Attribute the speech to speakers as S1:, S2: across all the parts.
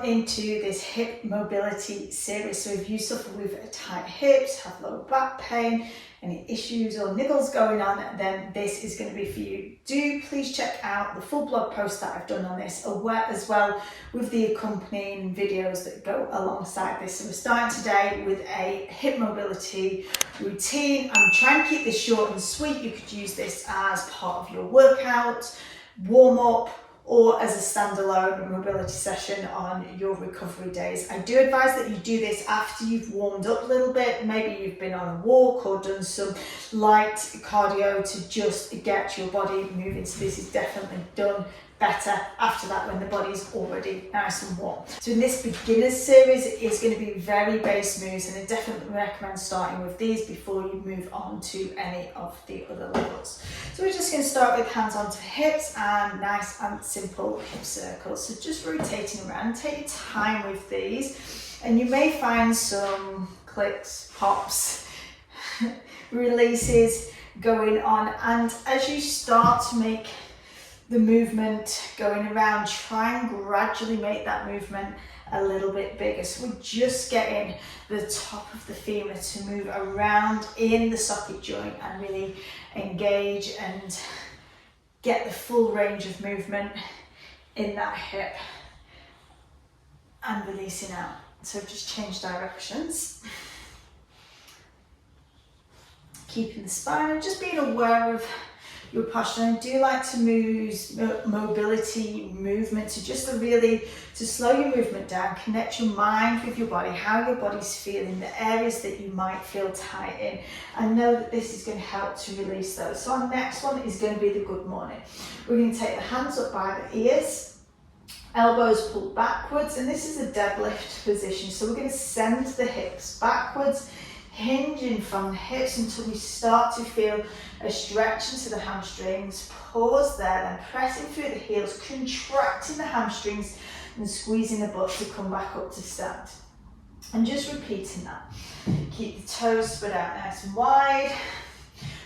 S1: on into this hip mobility series. So if you suffer with tight hips, have low back pain, any issues or niggles going on, then this is going to be for you. Do please check out the full blog post that I've done on this, as well with the accompanying videos that go alongside this. So we're starting today with a hip mobility routine. I'm trying to keep this short and sweet. You could use this as part of your workout, warm up, or as a standalone mobility session on your recovery days. I do advise that you do this after you've warmed up a little bit. Maybe you've been on a walk or done some light cardio to just get your body moving. So this is definitely done better after that when the body's already nice and warm. So in this beginners series, it's going to be very base moves, and I definitely recommend starting with these before you move on to any of the other levels. So we're just going to start with hands onto hips and nice and simple hip circles. So just rotating around, take your time with these, and you may find some clicks, pops, releases going on. And as you start to make the movement going around, try and gradually make that movement a little bit bigger. So we're just getting the top of the femur to move around in the socket joint and really engage and get the full range of movement in that hip and releasing out. So just change directions. Keeping the spine and just being aware of your posture. And I do like to use mobility movement to slow your movement down, connect your mind with your body, how your body's feeling, the areas that you might feel tight in, and know that this is going to help to release those. So our next one is going to be the good morning. We're going to take the hands up by the ears, elbows pulled backwards, and this is a deadlift position. So we're going to send the hips backwards, hinging from the hips until we start to feel a stretch into the hamstrings. Pause there, then pressing through the heels, contracting the hamstrings and squeezing the butt to come back up to stand. And just repeating that. Keep the toes spread out nice and wide,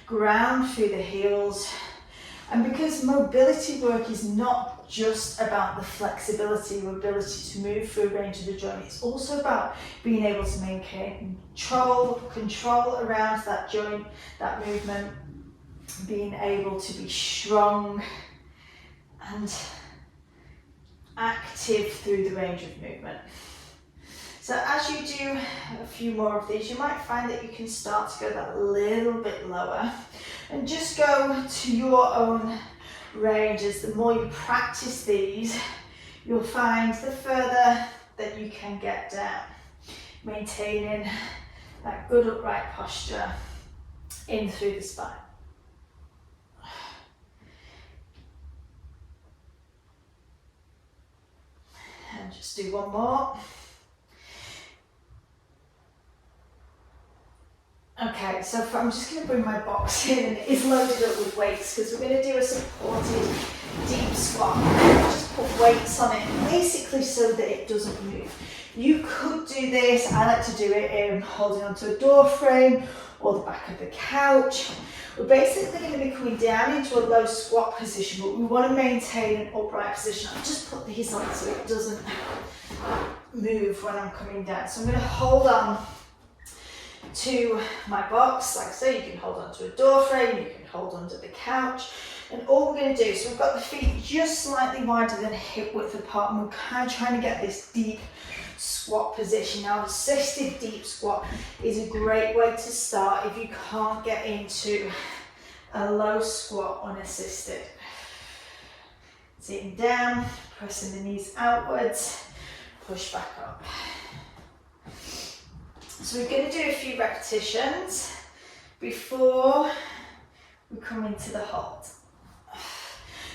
S1: ground through the heels. And because mobility work is not just about the flexibility or ability to move through a range of the joint, it's also about being able to maintain control around that joint, that movement, being able to be strong and active through the range of movement. So as you do a few more of these, you might find that you can start to go that little bit lower and just go to your own ranges. The more you practice these, you'll find the further that you can get down, maintaining that good upright posture in through the spine. And just do one more. Okay, so I'm just going to bring my box in, and it is loaded up with weights because we're going to do a supported deep squat. Just put weights on it, basically so that it doesn't move. You could do this, I like to do it holding onto a door frame or the back of the couch. We're basically going to be coming down into a low squat position, but we want to maintain an upright position. I'll just put these on so it doesn't move when I'm coming down. So I'm going to hold on to my box. Like I say, you can hold onto a door frame, you can hold onto the couch, and all we're going to do, so we've got the feet just slightly wider than hip width apart, and we're kind of trying to get this deep squat position. Now, assisted deep squat is a great way to start if you can't get into a low squat unassisted. Sitting down, pressing the knees outwards, push back up. So we're going to do a few repetitions before we come into the hold.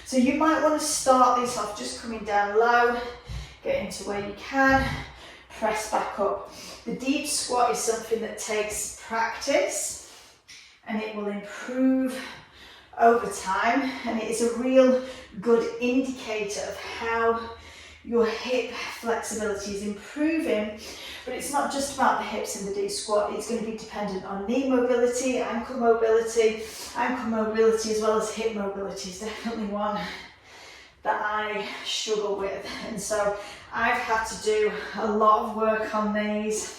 S1: So you might want to start this off just coming down low, get into where you can, press back up. The deep squat is something that takes practice and it will improve over time, and it is a real good indicator of how your hip flexibility is improving. But it's not just about the hips in the deep squat, it's going to be dependent on knee mobility, ankle mobility as well as hip mobility is definitely one that I struggle with. And so I've had to do a lot of work on these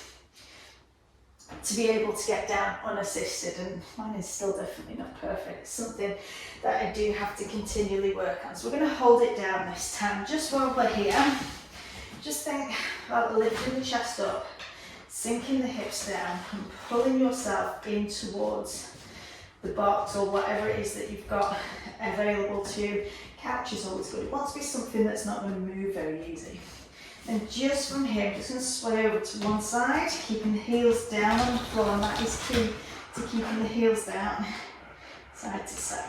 S1: to be able to get down unassisted, and mine is still definitely not perfect. It's something that I do have to continually work on. So we're going to hold it down this time. Just while we're here, just think about lifting the chest up, sinking the hips down and pulling yourself in towards the box or whatever it is that you've got available to you. Couch is always good. It wants to be something that's not going to move very easy. And just from here, I'm just going to sway over to one side, keeping the heels down on the floor, and that is key to keeping the heels down, side to side.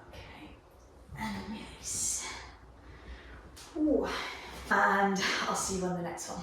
S1: Okay, and release. Ooh. And I'll see you on the next one.